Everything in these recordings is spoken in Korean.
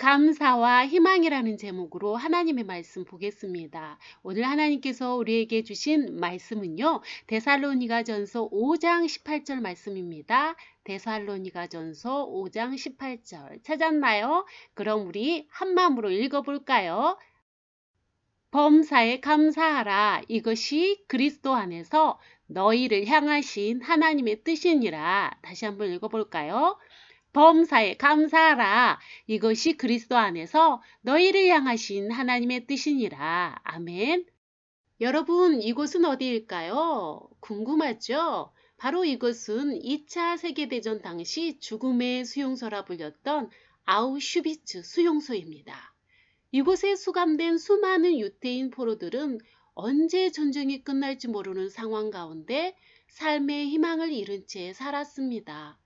감사와 희망이라는 제목으로 하나님의 말씀 보겠습니다. 오늘 하나님께서 우리에게 주신 말씀은요. 데살로니가전서 5장 18절 말씀입니다. 데살로니가전서 5장 18절 찾았나요? 그럼 우리 한 마음으로 읽어볼까요? 범사에 감사하라. 이것이 그리스도 안에서 너희를 향하신 하나님의 뜻이니라. 다시 한번 읽어볼까요? 범사에 감사하라. 이것이 그리스도 안에서 너희를 향하신 하나님의 뜻이니라. 아멘. 여러분, 이곳은 어디일까요? 궁금하죠? 바로 이곳은 2차 세계대전 당시 죽음의 수용소라 불렸던 아우슈비츠 수용소입니다. 이곳에 수감된 수많은 유태인 포로들은 언제 전쟁이 끝날지 모르는 상황 가운데 삶의 희망을 잃은 채 살았습니다.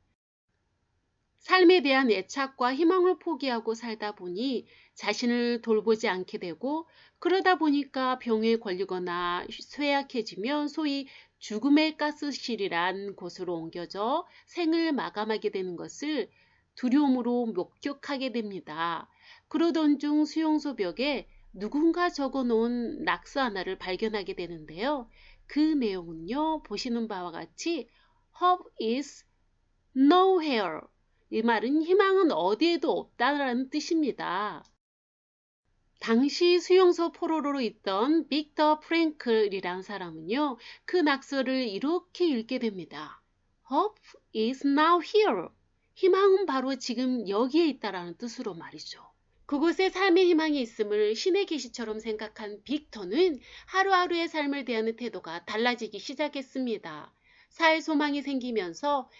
삶에 대한 애착과 희망을 포기하고 살다 보니 자신을 돌보지 않게 되고 그러다 보니까 병에 걸리거나 쇠약해지면 소위 죽음의 가스실이란 곳으로 옮겨져 생을 마감하게 되는 것을 두려움으로 목격하게 됩니다. 그러던 중 수용소 벽에 누군가 적어놓은 낙서 하나를 발견하게 되는데요. 그 내용은요. 보시는 바와 같이 Hope is nowhere. 이 말은 희망은 어디에도 없다라는 뜻입니다. 당시 수용소 포로로 있던 빅터 프랭클이라는 사람은요. 그 낙서를 이렇게 읽게 됩니다. Hope is now here. 희망은 바로 지금 여기에 있다라는 뜻으로 말이죠. 그곳에 삶의 희망이 있음을 신의 계시처럼 생각한 빅터는 하루하루의 삶을 대하는 태도가 달라지기 시작했습니다. 살 소망이 생기면서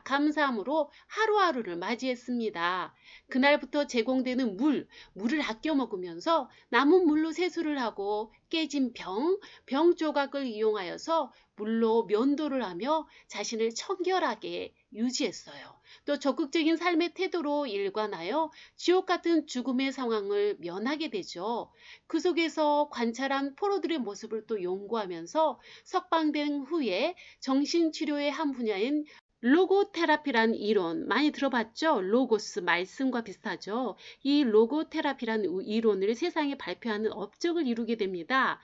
감사함으로 하루하루를 맞이했습니다. 그날부터 제공되는 물을 아껴 먹으면서 남은 물로 세수를 하고 깨진 병 조각을 이용하여서 물로 면도를 하며 자신을 청결하게 유지했어요. 또 적극적인 삶의 태도로 일관하여 지옥 같은 죽음의 상황을 면하게 되죠. 그 속에서 관찰한 포로들의 모습을 또 연구하면서 석방된 후에 정신치료의 한 분야인 로고테라피란 이론 많이 들어봤죠? 로고스 말씀과 비슷하죠. 이 로고테라피란 이론을 세상에 발표하는 업적을 이루게 됩니다.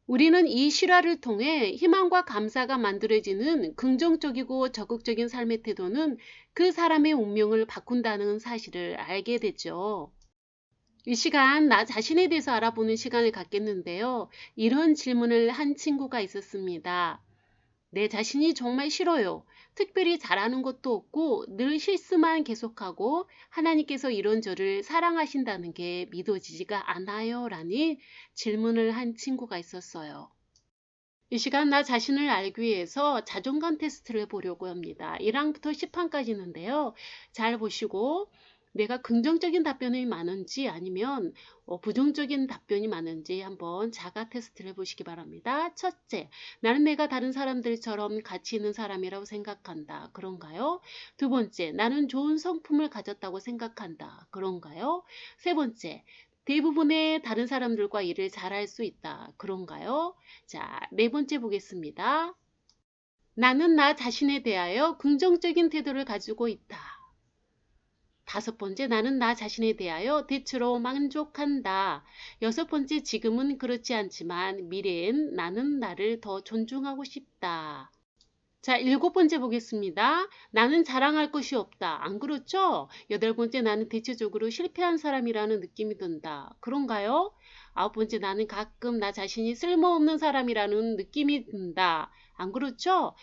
우리는 이 실화를 통해 희망과 감사가 만들어지는 긍정적이고 적극적인 삶의 태도는 그 사람의 운명을 바꾼다는 사실을 알게 되죠. 이 시간 나 자신에 대해서 알아보는 시간을 갖겠는데요. 이런 질문을 한 친구가 있었습니다. 내 자신이 정말 싫어요. 특별히 잘하는 것도 없고 늘 실수만 계속하고 하나님께서 이런 저를 사랑하신다는 게 믿어지지가 않아요. 라는 질문을 한 친구가 있었어요. 이 시간 나 자신을 알기 위해서 자존감 테스트를 해보려고 합니다. 1항부터 10항까지인데요. 잘 보시고 내가 긍정적인 답변이 많은지 아니면 부정적인 답변이 많은지 한번 자가 테스트를 해보시기 바랍니다. 첫째, 나는 내가 다른 사람들처럼 가치 있는 사람이라고 생각한다. 그런가요? 두 번째, 나는 좋은 성품을 가졌다고 생각한다. 그런가요? 세 번째, 대부분의 다른 사람들과 일을 잘할 수 있다. 그런가요? 자, 네 번째 보겠습니다. 나는 나 자신에 대하여 긍정적인 태도를 가지고 있다. 다섯 번째, 나는 나 자신에 대하여 대체로 만족한다. 여섯 번째, 지금은 그렇지 않지만 미래엔 나는 나를 더 존중하고 싶다. 자, 일곱 번째 보겠습니다. 나는 자랑할 것이 없다. 안 그렇죠? 여덟 번째, 나는 대체적으로 실패한 사람이라는 느낌이 든다. 그런가요? 아홉 번째, 나는 가끔 나 자신이 쓸모없는 사람이라는 느낌이 든다. 안 그렇죠?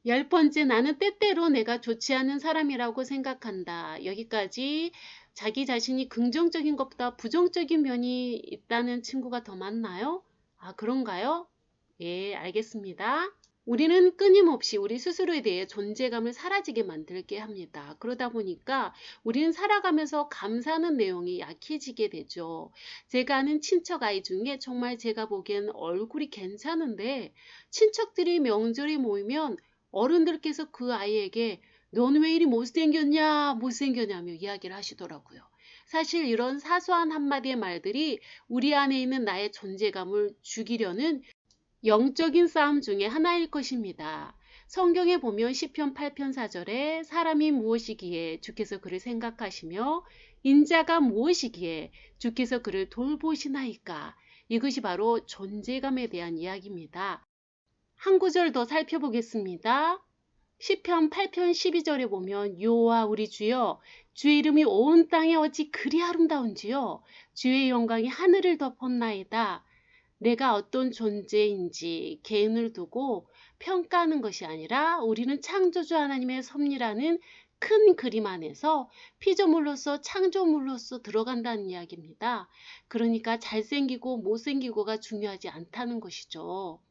열 번째, 나는 때때로 내가 좋지 않은 사람이라고 생각한다. 여기까지 자기 자신이 긍정적인 것보다 부정적인 면이 있다는 친구가 더 많나요? 아, 그런가요? 예, 알겠습니다. 우리는 끊임없이 우리 스스로에 대해 존재감을 사라지게 만들게 합니다. 그러다 보니까 우리는 살아가면서 감사하는 내용이 약해지게 되죠. 제가 아는 친척 아이 중에 정말 제가 보기엔 얼굴이 괜찮은데 친척들이 명절이 모이면 어른들께서 그 아이에게 넌 왜 이리 못생겼냐며 이야기를 하시더라고요. 사실 이런 사소한 한마디의 말들이 우리 안에 있는 나의 존재감을 죽이려는 영적인 싸움 중에 하나일 것입니다. 성경에 보면 시편 8편 4절에 사람이 무엇이기에 주께서 그를 생각하시며 인자가 무엇이기에 주께서 그를 돌보시나이까. 이것이 바로 존재감에 대한 이야기입니다. 한 구절 더 살펴보겠습니다. 시편 8편 12절에 보면 여호와 우리 주여 주의 이름이 온 땅에 어찌 그리 아름다운지요. 주의 영광이 하늘을 덮었나이다. 내가 어떤 존재인지 개인을 두고 평가하는 것이 아니라 우리는 창조주 하나님의 섭리라는 큰 그림 안에서 피조물로서 창조물로서 들어간다는 이야기입니다. 그러니까 잘생기고 못생기고가 중요하지 않다는 것이죠.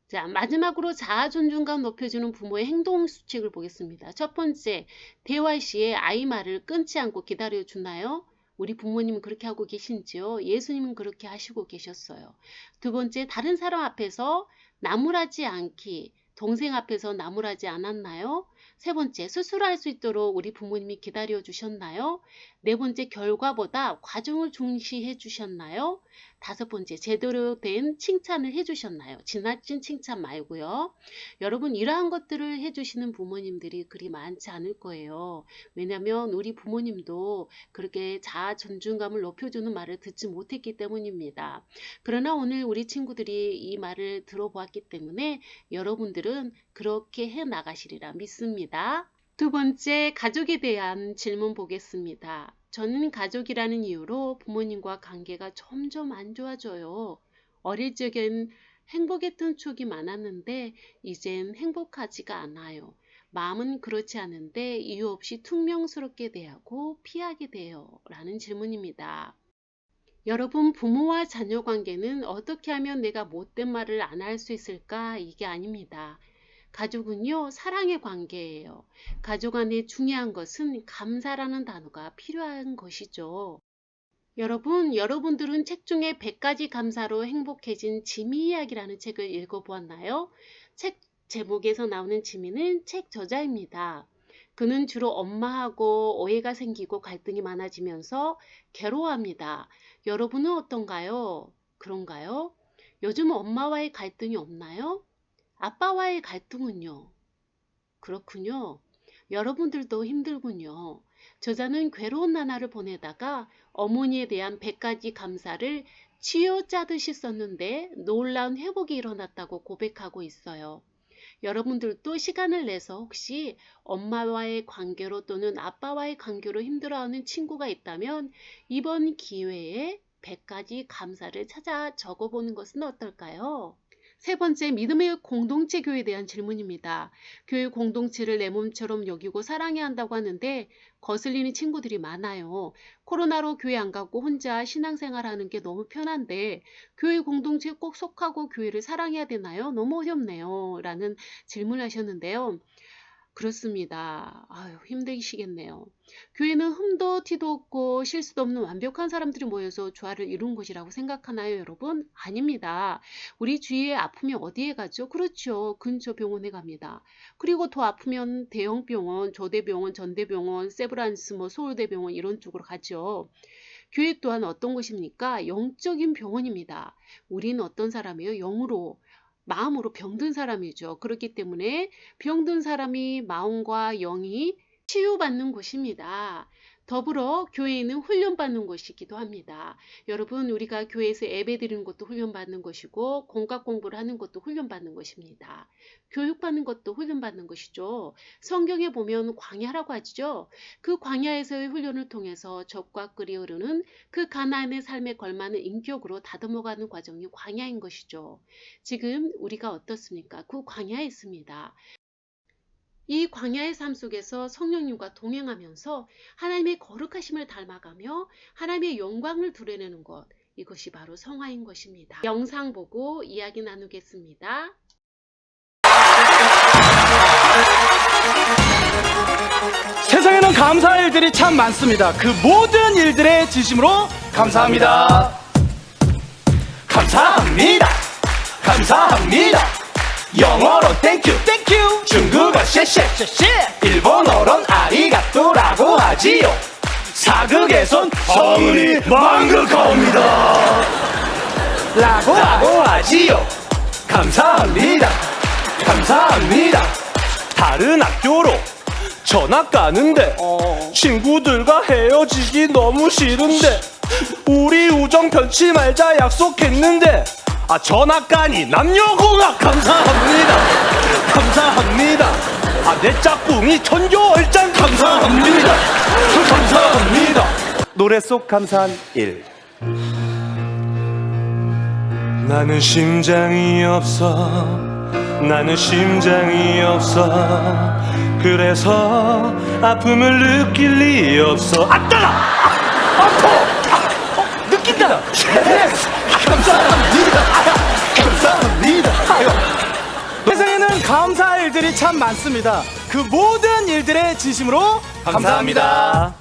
자, 마지막으로 자아 존중감 높여주는 부모의 행동 수칙을 보겠습니다. 첫 번째, 대화 시에 아이 말을 끊지 않고 기다려 주나요? 우리 부모님은 그렇게 하고 계신지요? 예수님은 그렇게 하시고 계셨어요. 두 번째, 다른 사람 앞에서 나무라지 않기, 동생 앞에서 나무라지 않았나요? 세 번째, 스스로 할 수 있도록 우리 부모님이 기다려 주셨나요? 네 번째, 결과보다 과정을 중시해 주셨나요? 다섯 번째, 제대로 된 칭찬을 해주셨나요? 지나친 칭찬 말고요. 여러분, 이러한 것들을 해주시는 부모님들이 그리 많지 않을 거예요. 왜냐하면 우리 부모님도 그렇게 자아 존중감을 높여주는 말을 듣지 못했기 때문입니다. 그러나 오늘 우리 친구들이 이 말을 들어보았기 때문에 여러분들은 그렇게 해 나가시리라 믿습니다. 두 번째, 가족에 대한 질문 보겠습니다. 저는 가족이라는 이유로 부모님과 관계가 점점 안 좋아져요. 어릴 적엔 행복했던 추억이 많았는데 이젠 행복하지가 않아요. 마음은 그렇지 않은데 이유 없이 퉁명스럽게 대하고 피하게 돼요. 라는 질문입니다. 여러분, 부모와 자녀 관계는 어떻게 하면 내가 못된 말을 안 할 수 있을까? 이게 아닙니다. 가족은요, 사랑의 관계예요. 가족 안에 중요한 것은 감사라는 단어가 필요한 것이죠. 여러분들은 책 중에 100가지 감사로 행복해진 지미 이야기라는 책을 읽어보았나요? 책 제목에서 나오는 지미는 책 저자입니다. 그는 주로 엄마하고 오해가 생기고 갈등이 많아지면서 괴로워합니다. 여러분은 어떤가요? 그런가요? 요즘 엄마와의 갈등이 없나요? 아빠와의 갈등은요? 그렇군요. 여러분들도 힘들군요. 저자는 괴로운 나날을 보내다가 어머니에 대한 100가지 감사를 쥐어짜듯이 썼는데 놀라운 회복이 일어났다고 고백하고 있어요. 여러분들도 시간을 내서 혹시 엄마와의 관계로 또는 아빠와의 관계로 힘들어하는 친구가 있다면 이번 기회에 100가지 감사를 찾아 적어보는 것은 어떨까요? 세 번째, 믿음의 공동체 교회에 대한 질문입니다. 교회 공동체를 내 몸처럼 여기고 사랑해야 한다고 하는데 거슬리는 친구들이 많아요. 코로나로 교회 안 가고 혼자 신앙생활하는 게 너무 편한데 교회 공동체에 꼭 속하고 교회를 사랑해야 되나요? 너무 어렵네요. 라는 질문을 하셨는데요. 그렇습니다. 아유, 힘드시겠네요. 교회는 흠도 티도 없고 실수도 없는 완벽한 사람들이 모여서 조화를 이룬 곳이라고 생각하나요, 여러분? 아닙니다. 우리 주위에 아프면 어디에 가죠? 그렇죠. 근처 병원에 갑니다. 그리고 더 아프면 대형병원, 조대병원, 전대병원, 세브란스, 서울대병원 이런 쪽으로 가죠. 교회 또한 어떤 곳입니까? 영적인 병원입니다. 우리는 어떤 사람이에요? 영으로. 마음으로 병든 사람이죠. 그렇기 때문에 병든 사람이 마음과 영이 치유받는 곳입니다. 더불어 교회에는 훈련받는 곳이기도 합니다. 여러분, 우리가 교회에서 예배드리는 것도 훈련받는 것이고 공각 공부를 하는 것도 훈련받는 것입니다. 교육받는 것도 훈련받는 것이죠. 성경에 보면 광야라고 하죠. 그 광야에서의 훈련을 통해서 적과 꿀이 흐르는 그 가나안의 삶에 걸맞는 인격으로 다듬어가는 과정이 광야인 것이죠. 지금 우리가 어떻습니까? 그 광야에 있습니다. 이 광야의 삶 속에서 성령님과 동행하면서 하나님의 거룩하심을 닮아가며 하나님의 영광을 드러내는 것, 이것이 바로 성화인 것입니다. 영상 보고 이야기 나누겠습니다. 세상에는 감사할 일들이 참 많습니다. 그 모든 일들의 진심으로 감사합니다. 감사합니다. 감사합니다. 영어로 땡큐 땡큐, 중국어 쉐쉐 쉐쉐, 일본어론 아리가또라고 하지요. 사극에선 성은이 망극합니다 라고 하지요. 감사합니다. 감사합니다. 다른 학교로 전학 가는데 친구들과 헤어지기 너무 싫은데 우리 우정 편치 말자 약속했는데 전학 가니 남녀공학 감사합니다. 감사합니다. 내 짝꿍이 천교월장 감사합니다. 감사합니다. 노래 속 감사한 일. 나는 심장이 없어. 나는 심장이 없어. 그래서 아픔을 느낄 리 없어. 아따라! 아파! 느낀다! 감사합니다! 감사합니다! 세상에는 감사할 일들이 참 많습니다. 그 모든 일들의 진심으로 감사합니다.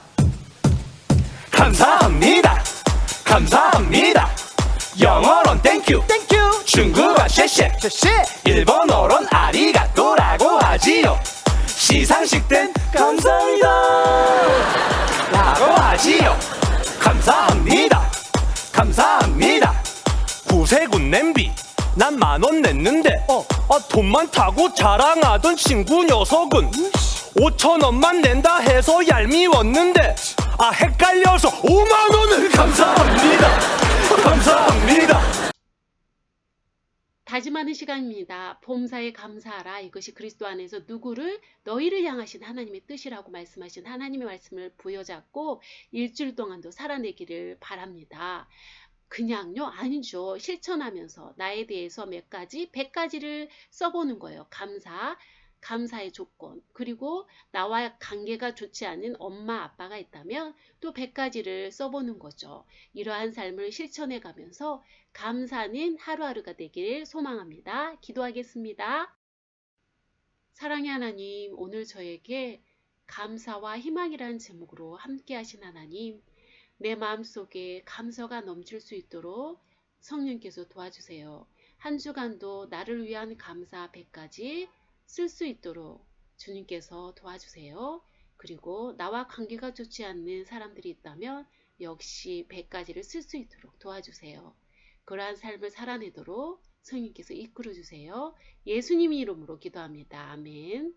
감사합니다. 감사합니다. 영어론 땡큐. 땡큐. 중국어 쉐쉐. 쉐쉐. 일본어론 아리가또라고 하지요. 시상식 땐 감사합니다 라고 하지요. 감사합니다. 감사합니다. 구세군 냄비 난 10,000원 냈는데 돈 많다고 자랑하던 친구 녀석은 5,000원만 낸다 해서 얄미웠는데 헷갈려서 50,000원을 감사합니다. 감사합니다. 다짐하는 시간입니다. 범사에 감사하라. 이것이 그리스도 안에서 누구를 너희를 향하신 하나님의 뜻이라고 말씀하신 하나님의 말씀을 부여잡고 일주일 동안도 살아내기를 바랍니다. 그냥요? 아니죠. 실천하면서 나에 대해서 몇 가지, 100가지를 써보는 거예요. 감사의 조건, 그리고 나와 관계가 좋지 않은 엄마, 아빠가 있다면 또 100가지를 써보는 거죠. 이러한 삶을 실천해 가면서 감사는 하루하루가 되길 소망합니다. 기도하겠습니다. 사랑의 하나님, 오늘 저에게 감사와 희망이라는 제목으로 함께 하신 하나님, 내 마음속에 감사가 넘칠 수 있도록 성령께서 도와주세요. 한 주간도 나를 위한 감사 100가지 쓸 수 있도록 주님께서 도와주세요. 그리고 나와 관계가 좋지 않는 사람들이 있다면 역시 100가지를 쓸 수 있도록 도와주세요. 그러한 삶을 살아내도록 성령께서 이끌어 주세요. 예수님 이름으로 기도합니다. 아멘.